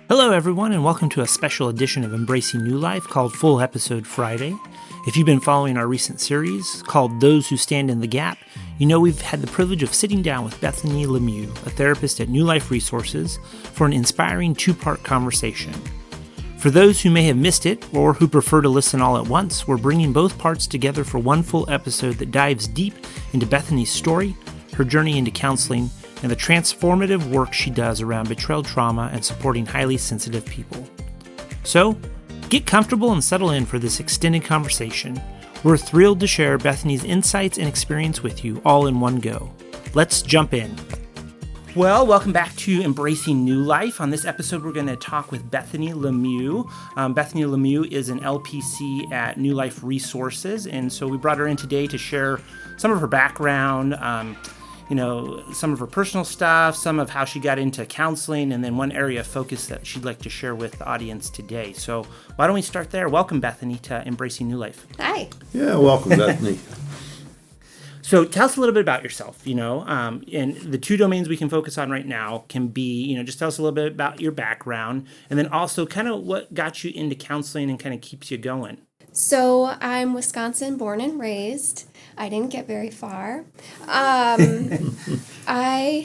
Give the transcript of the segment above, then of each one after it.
Hello, everyone, and welcome to a special edition of Embracing New Life called Full Episode Friday. If you've been following our recent series called Those Who Stand in the Gap, you know we've had the privilege of sitting down with Bethany LeMieux, a therapist at New Life Resources, for an inspiring two-part conversation. For those who may have missed it, or who prefer to listen all at once, we're bringing both parts together for one full episode that dives deep into Bethany's story, her journey into counseling, and the transformative work she does around betrayal trauma and supporting highly sensitive people. So, get comfortable and settle in for this extended conversation. We're thrilled to share Bethany's insights and experience with you all in one go. Let's jump in. Well, welcome back to Embracing New Life. On this episode, we're going to talk with Bethany LeMieux. Bethany LeMieux is an LPC at New Life Resources, and so we brought her in today to share some of her background, some of her personal stuff, some of how she got into counseling, and then one area of focus that she'd like to share with the audience today. So why don't we start there? Welcome, Bethany, to Embracing New Life. Hi. Yeah, welcome, Bethany. So tell us a little bit about yourself, and the two domains we can focus on right now can be, just tell us a little bit about your background, and then also kind of what got you into counseling and kind of keeps you going. So I'm Wisconsin born and raised. I didn't get very far. I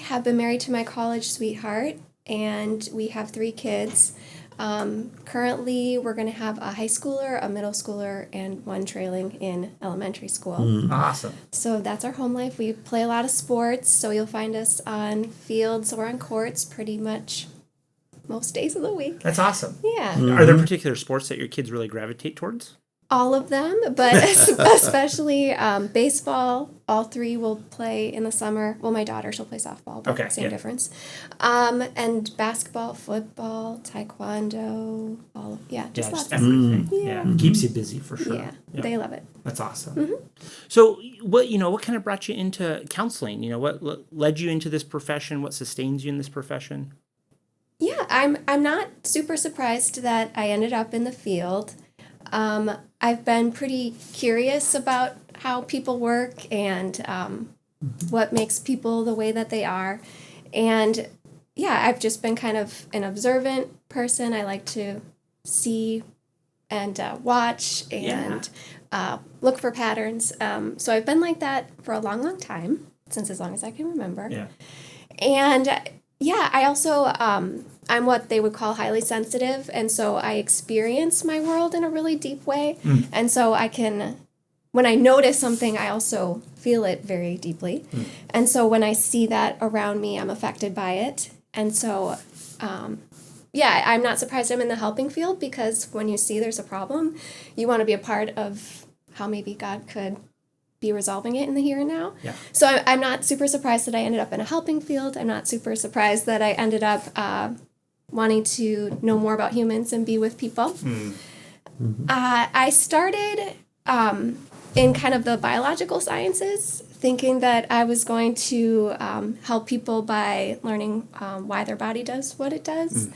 have been married to my college sweetheart, and we have 3 kids. Currently, we're going to have a high schooler, a middle schooler, and one trailing in elementary school. Awesome. So that's our home life. We play a lot of sports, so you'll find us on fields or on courts pretty much most days of the week. That's awesome. Yeah. Are there particular sports that your kids really gravitate towards? All of them, but especially baseball. All 3 will play in the summer. Well, my daughter, she'll play softball, but same difference. And basketball, football, taekwondo, just lots of everything. Yeah. Keeps you busy for sure. Yeah, they love it. That's awesome. Mm-hmm. So, what kind of brought you into counseling? What led you into this profession? What sustains you in this profession? Yeah, I'm not super surprised that I ended up in the field. I've been pretty curious about how people work and what makes people the way that they are. And yeah, I've just been kind of an observant person. I like to see and watch and look for patterns. So I've been like that for a long, long time, since as long as I can remember. Yeah. And I also, I'm what they would call highly sensitive, and so I experience my world in a really deep way, and so when I notice something, I also feel it very deeply, and so when I see that around me, I'm affected by it, and so, I'm not surprised I'm in the helping field, because when you see there's a problem, you want to be a part of how maybe God could be resolving it in the here and now. Yeah. So I'm not super surprised that I ended up in a helping field. I'm not super surprised that I ended up wanting to know more about humans and be with people. Mm-hmm. I started in kind of the biological sciences, thinking that I was going to help people by learning why their body does what it does.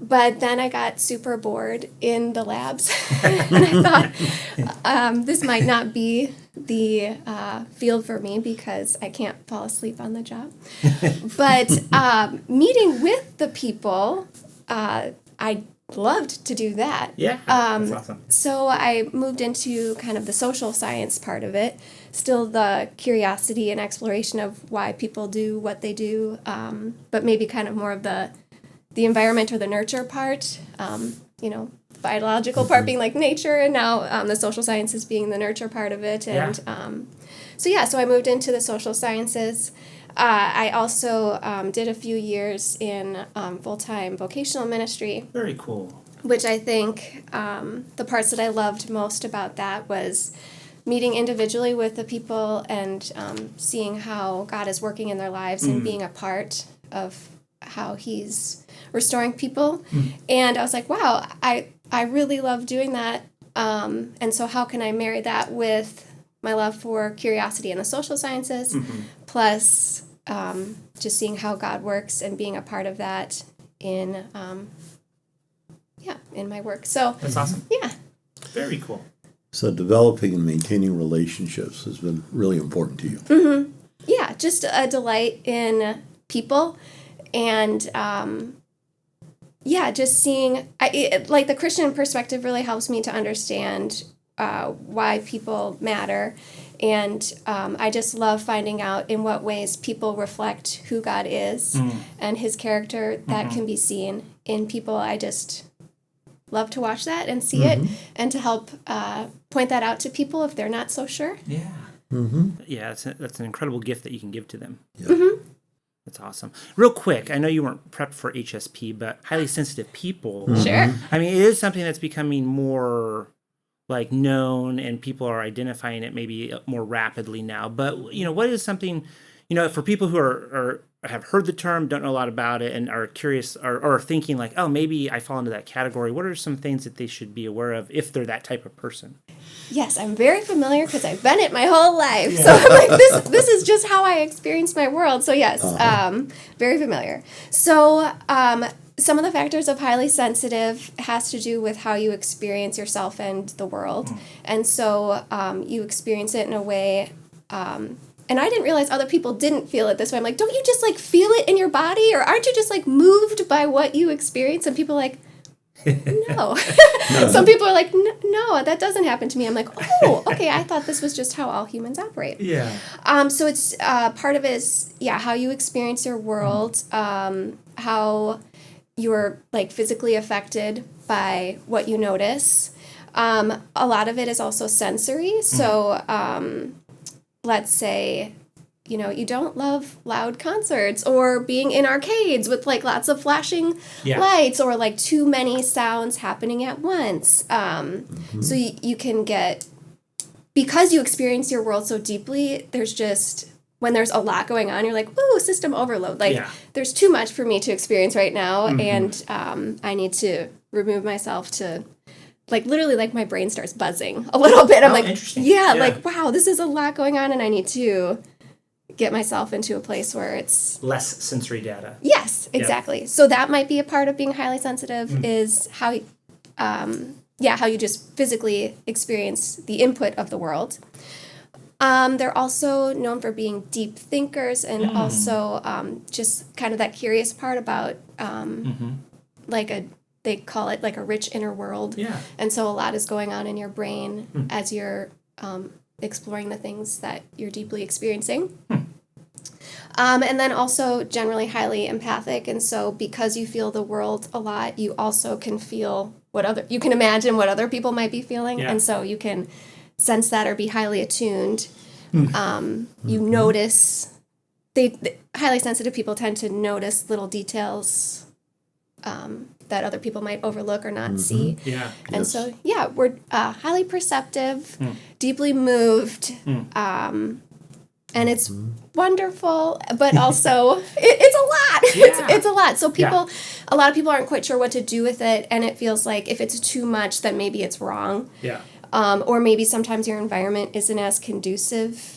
But then I got super bored in the labs, and I thought this might not be the field for me, because I can't fall asleep on the job. But meeting with the people, I loved to do that. Yeah, that's awesome. So I moved into kind of the social science part of it, still the curiosity and exploration of why people do what they do, but maybe kind of more of the environment or the nurture part, the biological part being like nature, and now the social sciences being the nurture part of it. And so I moved into the social sciences. I also did a few years in full-time vocational ministry. Very cool. Which I think the parts that I loved most about that was meeting individually with the people and seeing how God is working in their lives and being a part of how He's restoring people. And I was like, wow, I really love doing that. And so how can I marry that with my love for curiosity and the social sciences, plus just seeing how God works and being a part of that in my work. So that's awesome. Yeah. Very cool. So developing and maintaining relationships has been really important to you. Mm-hmm. Yeah, just a delight in people, and just seeing, like the Christian perspective really helps me to understand why people matter. And I just love finding out in what ways people reflect who God is and his character that can be seen in people. I just love to watch that and see it and to help point that out to people if they're not so sure. Yeah. Yeah, that's an incredible gift that you can give to them. Yeah. That's awesome. Real quick, I know you weren't prepped for HSP, but highly sensitive people. Sure. I mean, it is something that's becoming more like known, and people are identifying it maybe more rapidly now. But what is something, for people who are have heard the term, don't know a lot about it, and are curious or are thinking like, oh, maybe I fall into that category. What are some things that they should be aware of if they're that type of person? Yes, I'm very familiar because I've been it my whole life. Yeah. So I'm like, this is just how I experience my world. So yes, very familiar. So some of the factors of highly sensitive has to do with how you experience yourself and the world. And so you experience it in a way, and I didn't realize other people didn't feel it this way. I'm like, don't you just like feel it in your body? Or aren't you just like moved by what you experience? And people are like, no. Some people are like, no, that doesn't happen to me. I'm like, oh, okay, I thought this was just how all humans operate. Yeah. So it's part of it is, how you experience your world, how you're like physically affected by what you notice. A lot of it is also sensory. So let's say, you don't love loud concerts or being in arcades with like lots of flashing lights or like too many sounds happening at once. So you can get, because you experience your world so deeply, there's just, when there's a lot going on, you're like, ooh, system overload. Like there's too much for me to experience right now. And I need to remove myself to, like, literally, like, my brain starts buzzing a little bit. I'm like, like, wow, this is a lot going on, and I need to get myself into a place where it's less sensory data. Yes, exactly. So that might be a part of being highly sensitive is how you just physically experience the input of the world. They're also known for being deep thinkers and also just kind of that curious part about they call it like a rich inner world. Yeah. And so a lot is going on in your brain as you're exploring the things that you're deeply experiencing. And then also generally highly empathic. And so because you feel the world a lot, you also can feel you can imagine what other people might be feeling. Yeah. And so you can sense that or be highly attuned. You notice, highly sensitive people tend to notice little details that other people might overlook or not see. Yeah. And so, we're highly perceptive, deeply moved, and it's wonderful, but also it's a lot. It's a lot. So a lot of people aren't quite sure what to do with it, and it feels like if it's too much, then maybe it's wrong. Yeah. Or maybe sometimes your environment isn't as conducive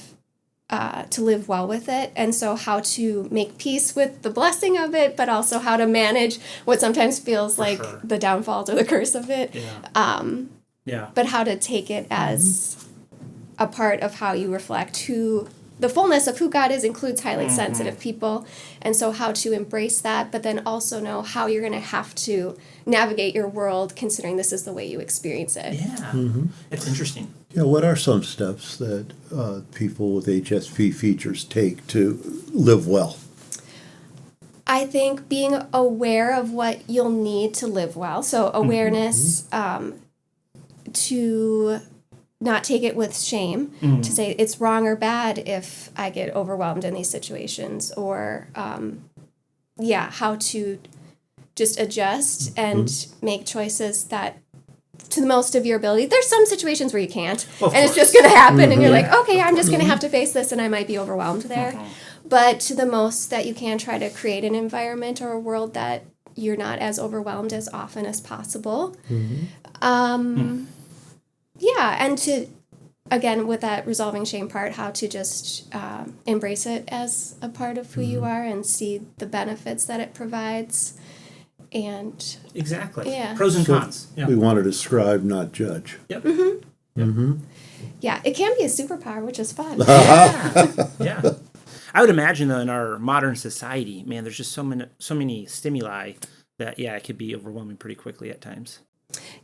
to live well with it, and so how to make peace with the blessing of it, but also how to manage what sometimes feels like the downfalls or the curse of it. But how to take it as a part of how you reflect the fullness of who God is includes highly sensitive people, and so how to embrace that, but then also know how you're going to have to navigate your world considering this is the way you experience it. Yeah, it's interesting. Yeah, what are some steps that people with HSP features take to live well? I think being aware of what you'll need to live well, so awareness to not take it with shame, to say it's wrong or bad if I get overwhelmed in these situations, or how to just adjust and make choices that to the most of your ability. There's some situations where you can't, and it's just going to happen, and you're like, okay, I'm just going to have to face this, and I might be overwhelmed there. But to the most that you can, try to create an environment or a world that you're not as overwhelmed as often as possible. And to, again, with that resolving shame part, how to just embrace it as a part of who you are and see the benefits that it provides. And pros and cons. We want to describe, not judge. Yep. Yeah, it can be a superpower, which is fun. I would imagine, though, in our modern society, man, there's just so many stimuli that, yeah, it could be overwhelming pretty quickly at times.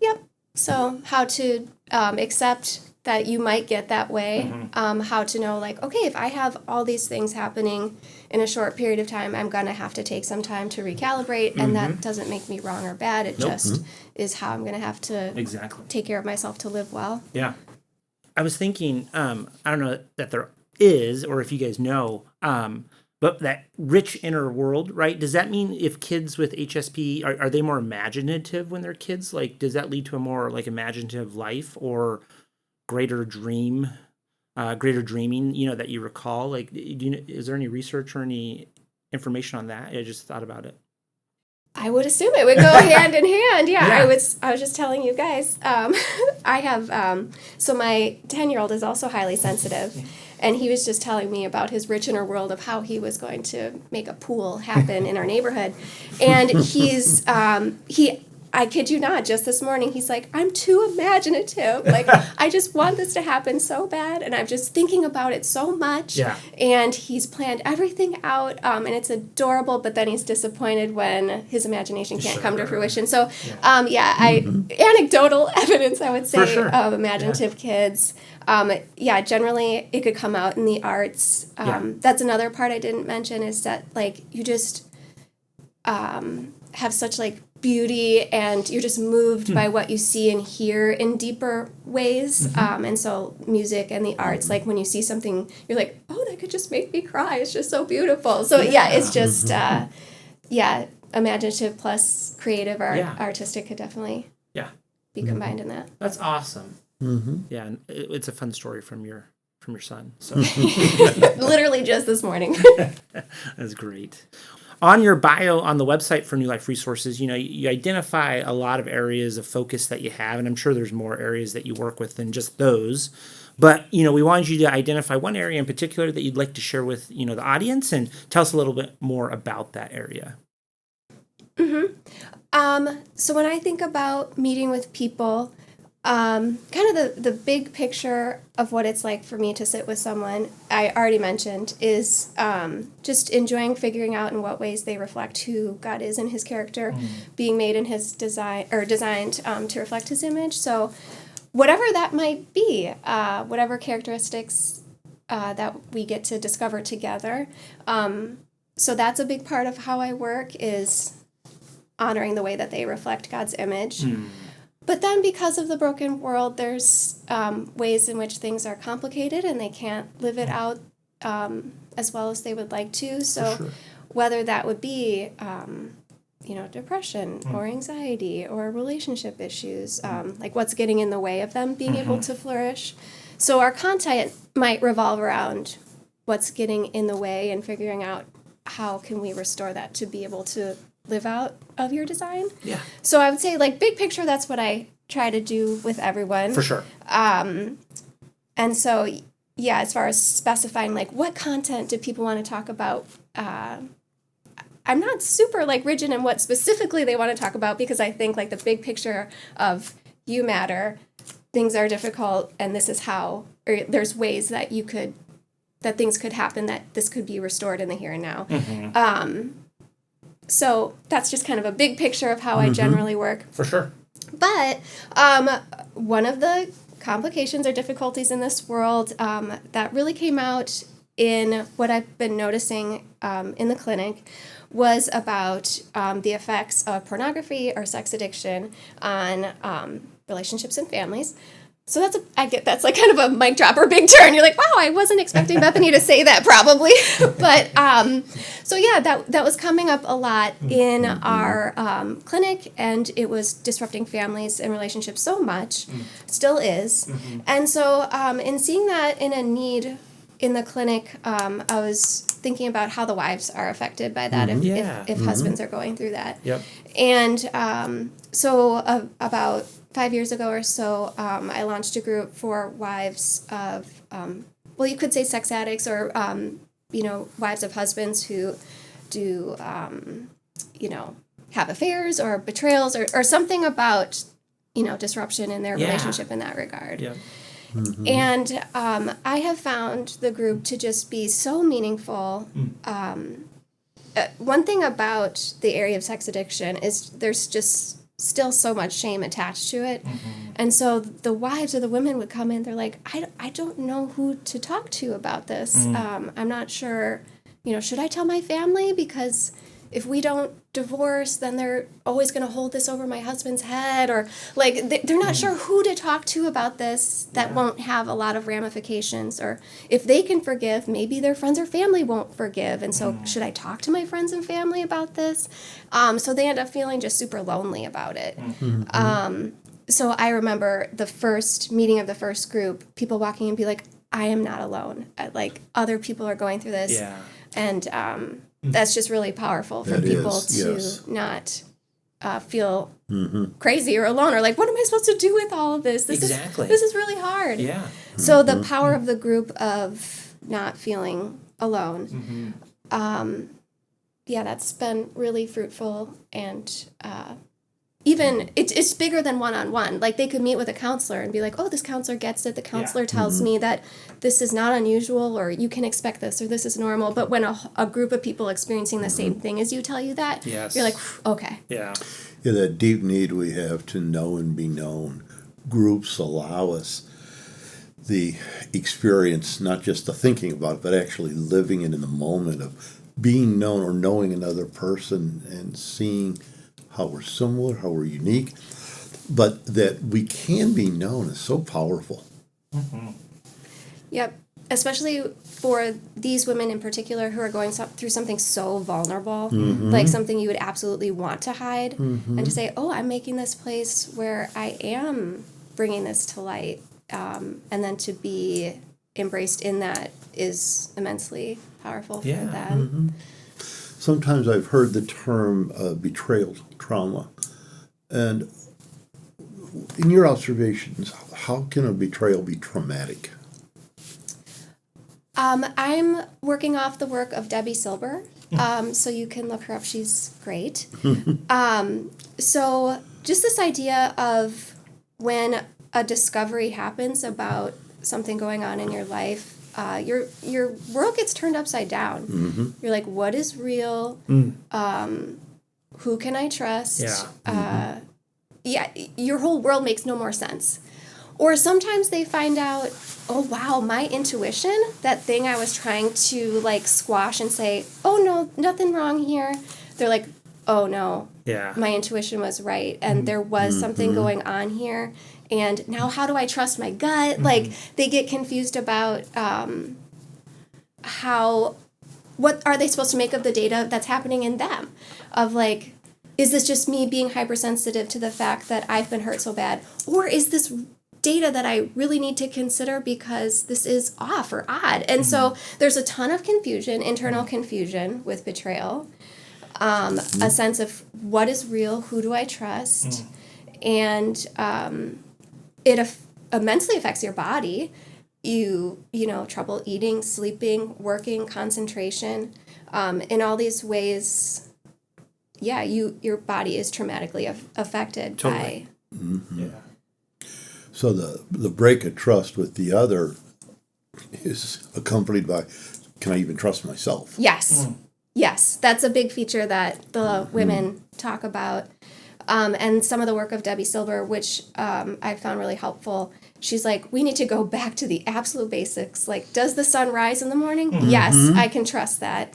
Yep. So how to accept that you might get that way, how to know, like, okay, if I have all these things happening in a short period of time, I'm going to have to take some time to recalibrate, and that doesn't make me wrong or bad. It just is how I'm going to have to take care of myself to live well. Yeah. I was thinking, I don't know that there is, or if you guys know, but that rich inner world, right? Does that mean if kids with HSP, are they more imaginative when they're kids? Like, does that lead to a more like imaginative life or greater dreaming, that you recall? Like, is there any research or any information on that? I just thought about it. I would assume it would go hand in hand. Yeah. I was just telling you guys, I have, so my 10-year-old is also highly sensitive. And he was just telling me about his rich inner world of how he was going to make a pool happen in our neighborhood. And I kid you not, just this morning, he's like, I'm too imaginative. Like, I just want this to happen so bad. And I'm just thinking about it so much. Yeah. And he's planned everything out. And it's adorable, but then he's disappointed when his imagination can't come to fruition. So, anecdotal evidence, I would say, of imaginative kids. Generally it could come out in the arts. That's another part I didn't mention, is that, like, you just have such, like, beauty, and you're just moved by what you see and hear in deeper ways. And so music and the arts, like, when you see something, you're like, oh, that could just make me cry. It's just so beautiful. So it's just, imaginative plus creative or artistic could definitely be combined in that. That's awesome. Yeah, and it's a fun story from your son. So literally just this morning. That's great. On your bio on the website for New Life Resources, you identify a lot of areas of focus that you have, and I'm sure there's more areas that you work with than just those. But, we wanted you to identify one area in particular that you'd like to share with, the audience, and tell us a little bit more about that area. So when I think about meeting with people, kind of the big picture of what it's like for me to sit with someone, I already mentioned, is just enjoying figuring out in what ways they reflect who God is in his character, being made in his design, or designed to reflect his image. So whatever that might be, whatever characteristics that we get to discover together. So that's a big part of how I work, is honoring the way that they reflect God's image. But then, because of the broken world, there's ways in which things are complicated and they can't live it out as well as they would like to. So whether that would be, depression or anxiety or relationship issues, like what's getting in the way of them being able to flourish. So our content might revolve around what's getting in the way and figuring out how can we restore that to be able to live out of your design. Yeah. So I would say, like, big picture, that's what I try to do with everyone. For sure. And so, as far as specifying, like, what content do people want to talk about, I'm not super, like, rigid in what specifically they want to talk about, because I think, like, the big picture of you matter, things are difficult, and this is how, or there's ways that that things could happen, that this could be restored in the here and now. So that's just kind of a big picture of how I generally work. For sure. But one of the complications or difficulties in this world that really came out in what I've been noticing in the clinic was about the effects of pornography or sex addiction on relationships and families. So that's like kind of a mic drop or big turn. You're like, wow, I wasn't expecting Bethany to say that, probably. But that was coming up a lot in our clinic, and it was disrupting families and relationships so much, still is. And so in seeing that in a need in the clinic, I was thinking about how the wives are affected by that if husbands are going through that. Yep. And so about 5 years ago or so, I launched a group for wives of, you could say sex addicts, or, wives of husbands who do, have affairs or betrayals or something about, disruption in their relationship in that regard. Yeah. And I have found the group to just be so meaningful one thing about the area of sex addiction is there's just still so much shame attached to it. And so the wives or the women would come in, they're like, I don't know who to talk to about this. I'm not sure, should I tell my family? Because if we don't divorce, then they're always going to hold this over my husband's head, or like they're not sure who to talk to about this that won't have a lot of ramifications, or if they can forgive, maybe their friends or family won't forgive, and so should I talk to my friends and family about this? So they end up feeling just super lonely about it. So I remember the first meeting of the first group, people walking in and be like, I am not alone. Like, other people are going through this. And that's just really powerful for people to not feel crazy or alone, or like, what am I supposed to do with all of this? This is really hard. So the power of the group of not feeling alone, that's been really fruitful. And even it's bigger than one-on-one. Like, they could meet with a counselor and be like, oh, this counselor gets it. The counselor tells me that this is not unusual, or you can expect this, or this is normal. But when a group of people experiencing the same thing as you tell you that, you're like, okay. Yeah, that deep need we have to know and be known. Groups allow us the experience, not just the thinking about it, but actually living it in the moment of being known, or knowing another person and seeing how we're similar, how we're unique, but that we can be known is so powerful. Yep, especially for these women in particular who are going through something so vulnerable, like something you would absolutely want to hide, and to say, oh, I'm making this place where I am bringing this to light, and then to be embraced in that is immensely powerful for them. Sometimes I've heard the term betrayal trauma. And in your observations, how can a betrayal be traumatic? I'm working off the work of Debbie Silber, so you can look her up. She's great. So just this idea of when a discovery happens about something going on in your life, your world gets turned upside down. You're like, what is real? Who can I trust? Your whole world makes no more sense. Or sometimes they find out, oh wow, my intuition, that thing I was trying to like squash and say, oh no, nothing wrong here. They're like, oh no, my intuition was right, and there was something going on here. And now how do I trust my gut? Like, they get confused about what are they supposed to make of the data that's happening in them? Of like, is this just me being hypersensitive to the fact that I've been hurt so bad? Or is this data that I really need to consider because this is off or odd? And so there's a ton of confusion, internal confusion with betrayal, a sense of what is real, who do I trust? And it immensely affects your body. You know, trouble eating, sleeping, working, concentration, in all these ways. Yeah, your body is traumatically affected by. So the break of trust with the other is accompanied by, can I even trust myself? Yes. Yes, that's a big feature that the women talk about. And some of the work of Debbie Silber, which I found really helpful, she's like, we need to go back to the absolute basics. Like, does the sun rise in the morning? Yes, I can trust that.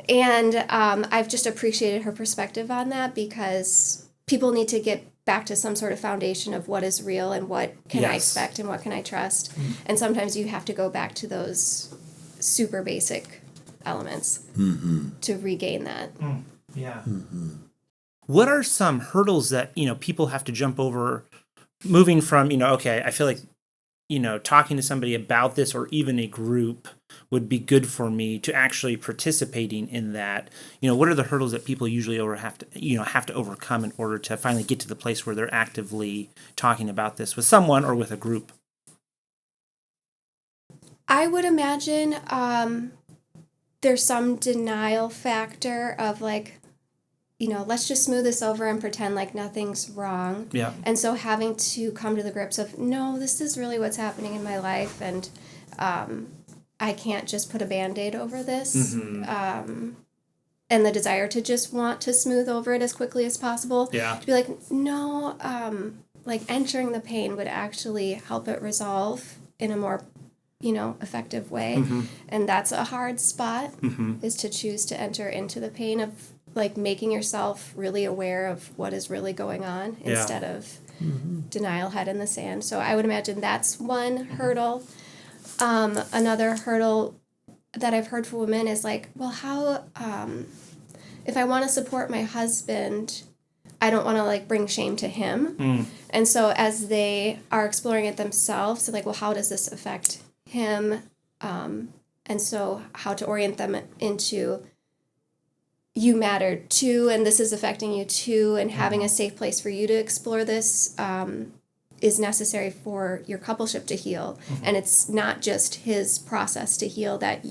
And I've just appreciated her perspective on that, because people need to get back to some sort of foundation of what is real and what can I expect and what can I trust. And sometimes you have to go back to those super basic elements to regain that. What are some hurdles that, people have to jump over moving from, okay, I feel like, talking to somebody about this, or even a group, would be good for me, to actually participating in that? What are the hurdles that people usually have to overcome in order to finally get to the place where they're actively talking about this with someone or with a group? I would imagine there's some denial factor of like, let's just smooth this over and pretend like nothing's wrong. Yeah. And so having to come to the grips of, no, this is really what's happening in my life, and I can't just put a Band-Aid over this. And and the desire to just want to smooth over it as quickly as possible. Yeah. To be like, no, like entering the pain would actually help it resolve in a more, effective way. And that's a hard spot, is to choose to enter into the pain of like making yourself really aware of what is really going on instead of denial, head in the sand. So I would imagine that's one hurdle. Another hurdle that I've heard from women is like, well, how, if I want to support my husband, I don't want to like bring shame to him. And so as they are exploring it themselves, they're like, well, how does this affect him? And so how to orient them into, you matter too, and this is affecting you too, and having a safe place for you to explore this is necessary for your coupleship to heal. And it's not just his process to heal, that,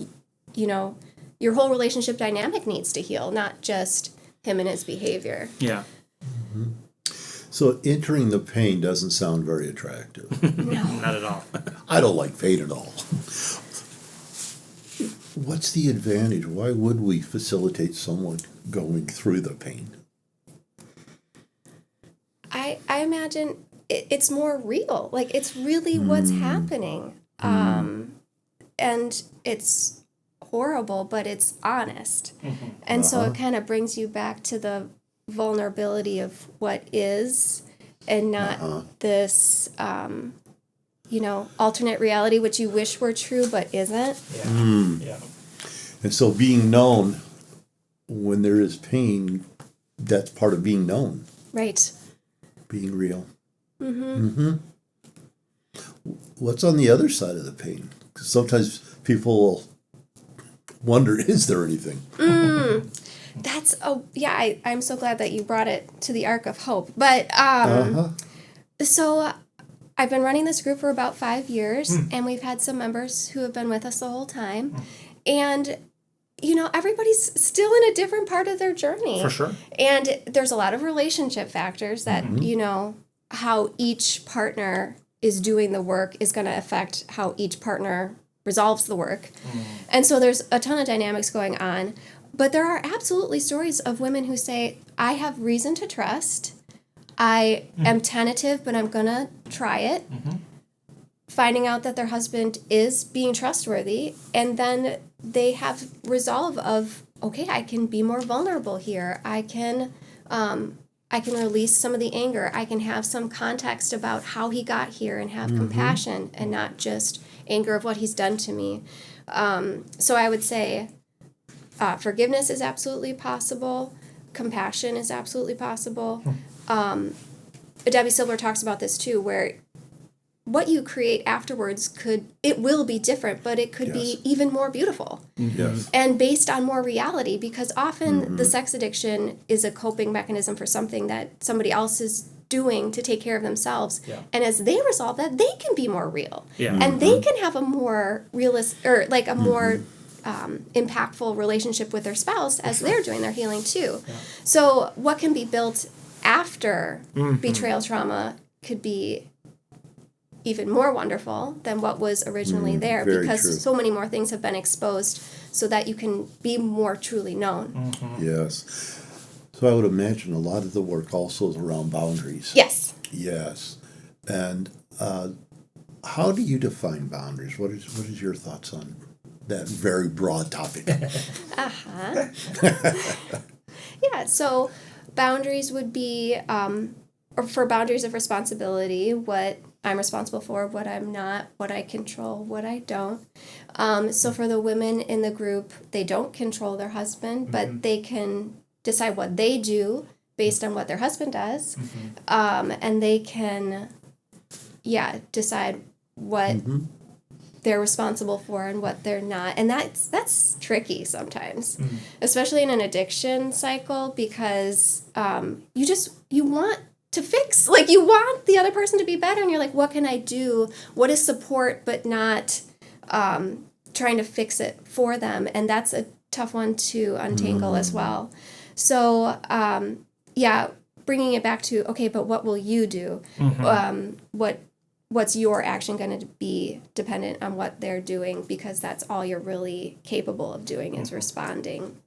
your whole relationship dynamic needs to heal, not just him and his behavior. Yeah. So entering the pain doesn't sound very attractive. No. Not at all. I don't like pain at all. What's the advantage? Why would we facilitate someone going through the pain? I imagine it's more real. Like, it's really what's happening. And it's horrible, but it's honest. And so it kind of brings you back to the vulnerability of what is, and not this, alternate reality, which you wish were true, but isn't. Yeah. And so being known when there is pain, that's part of being known. Right. Being real. What's on the other side of the pain? 'Cause sometimes people will wonder, is there anything? That's, I'm so glad that you brought it to the arc of hope. But, so I've been running this group for about 5 years, and we've had some members who have been with us the whole time. And, everybody's still in a different part of their journey. For sure. And there's a lot of relationship factors that, how each partner is doing the work is going to affect how each partner resolves the work. And so there's a ton of dynamics going on. But there are absolutely stories of women who say, I have reason to trust. I am tentative, but I'm going to try it. Finding out that their husband is being trustworthy. And then they have resolve of, okay, I can be more vulnerable here. I can release some of the anger. I can have some context about how he got here and have compassion, and not just anger of what he's done to me. So I would say forgiveness is absolutely possible. Compassion is absolutely possible. Debbie Silver talks about this too, where what you create afterwards will be different, but it could be even more beautiful. And based on more reality, because often the sex addiction is a coping mechanism for something that somebody else is doing to take care of themselves. And as they resolve that, they can be more real. And they can have a more realist, or like a more impactful relationship with their spouse as they're doing their healing too. So what can be built after betrayal trauma could be even more wonderful than what was originally there, because so many more things have been exposed so that you can be more truly known. Yes. So I would imagine a lot of the work also is around boundaries. Yes. Yes. And how do you define boundaries? What is your thoughts on that very broad topic? Yeah, so boundaries would be, or for boundaries of responsibility, what I'm responsible for, what I'm not, what I control, what I don't. So for the women in the group, they don't control their husband, but they can decide what they do based on what their husband does. And they can, decide what they're responsible for and what they're not. And that's tricky sometimes, especially in an addiction cycle, because you want to fix, like, you want the other person to be better, and you're like, what can I do? What is support, but not trying to fix it for them? And that's a tough one to untangle as well. So, bringing it back to, okay, but what will you do? What's your action going to be dependent on what they're doing, because that's all you're really capable of doing is responding.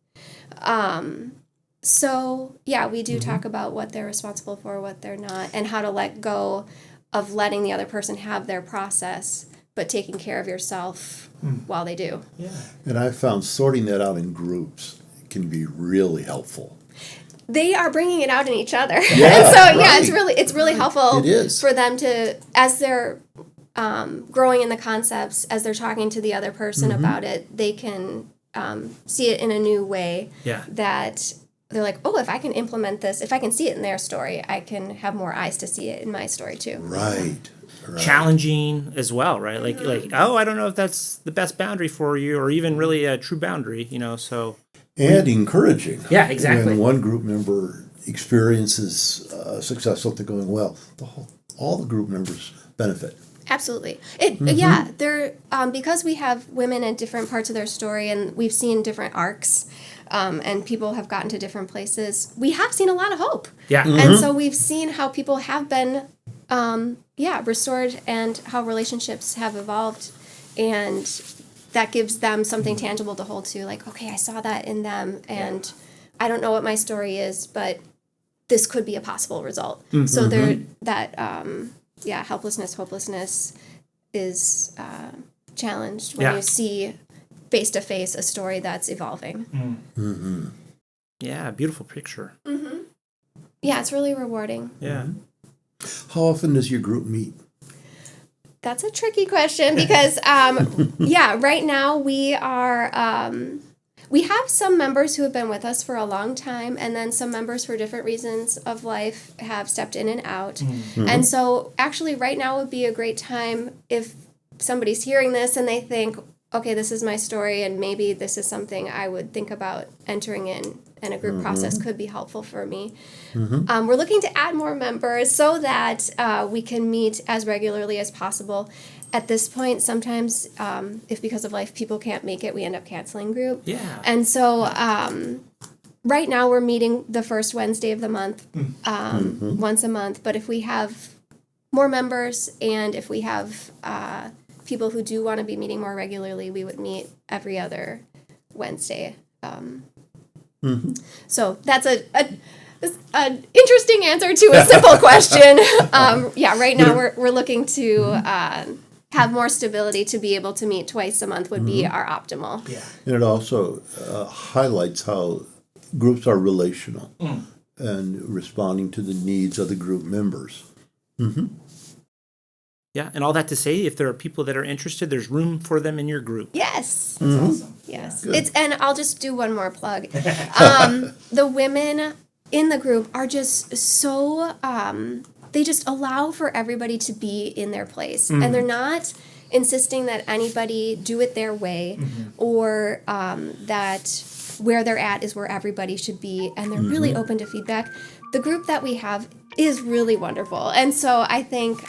So, yeah, we do talk about what they're responsible for, what they're not, and how to let go of letting the other person have their process, but taking care of yourself while they do. Yeah. And I found sorting that out in groups can be really helpful. They are bringing it out in each other. Yeah, and so, right. yeah, it's really helpful It is. for them to, as they're growing in the concepts, as they're talking to the other person about it, they can see it in a new way. Yeah. That they're like, oh, if I can implement this, if I can see it in their story, I can have more eyes to see it in my story too. Right. Challenging as well, right? Like, oh, I don't know if that's the best boundary for you, or even really a true boundary, so. And encouraging. Yeah, exactly. When one group member experiences success, something going well, all the group members benefit. Absolutely. Yeah, they're because we have women in different parts of their story, and we've seen different arcs, and people have gotten to different places. We have seen a lot of hope. Yeah. And so we've seen how people have been, restored, and how relationships have evolved, and that gives them something tangible to hold to. Like, okay, I saw that in them, and I don't know what my story is, but this could be a possible result. So that helplessness, hopelessness is challenged when you see face-to-face a story that's evolving. Yeah, beautiful picture. Yeah, it's really rewarding. Yeah. How often does your group meet? That's a tricky question because, right now we are, we have some members who have been with us for a long time, and then some members for different reasons of life have stepped in and out. And so actually right now would be a great time if somebody's hearing this and they think, okay, this is my story, and maybe this is something I would think about entering in, and a group process could be helpful for me. We're looking to add more members so that we can meet as regularly as possible. At this point, sometimes, if because of life people can't make it, we end up canceling group. Yeah. And so right now we're meeting the first Wednesday of the month, once a month. But if we have more members, and if we have people who do want to be meeting more regularly, we would meet every other Wednesday. So that's an interesting answer to a simple question. Right now we're looking to have more stability to be able to meet twice a month would be our optimal. Yeah. And it also highlights how groups are relational and responding to the needs of the group members. Yeah, and all that to say, if there are people that are interested, there's room for them in your group. Yes. That's awesome. Yes. Good. And I'll just do one more plug. The women in the group are just so, they just allow for everybody to be in their place. And they're not insisting that anybody do it their way, or that where they're at is where everybody should be. And they're really open to feedback. The group that we have is really wonderful. And so I think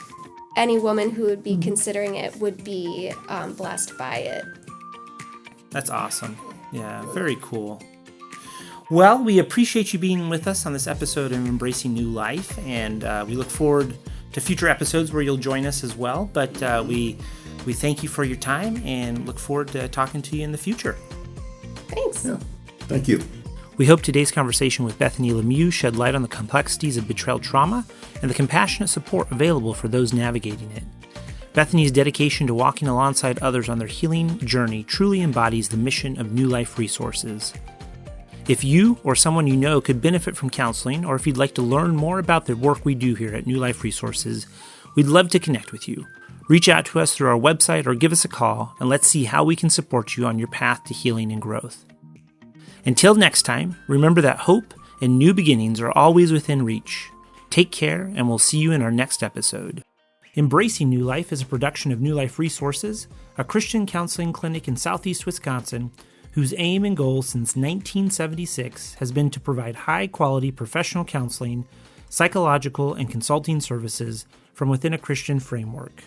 any woman who would be considering it would be blessed by it. That's awesome. Yeah, very cool. Well, we appreciate you being with us on this episode of Embracing New Life, and we look forward to future episodes where you'll join us as well. But we thank you for your time and look forward to talking to you in the future. Thanks. Yeah. Thank you. We hope today's conversation with Bethany LeMieux shed light on the complexities of betrayal trauma and the compassionate support available for those navigating it. Bethany's dedication to walking alongside others on their healing journey truly embodies the mission of New Life Resources. If you or someone you know could benefit from counseling, or if you'd like to learn more about the work we do here at New Life Resources, we'd love to connect with you. Reach out to us through our website or give us a call, and let's see how we can support you on your path to healing and growth. Until next time, remember that hope and new beginnings are always within reach. Take care, and we'll see you in our next episode. Embracing New Life is a production of New Life Resources, a Christian counseling clinic in southeast Wisconsin, whose aim and goal since 1976 has been to provide high-quality professional counseling, psychological, and consulting services from within a Christian framework.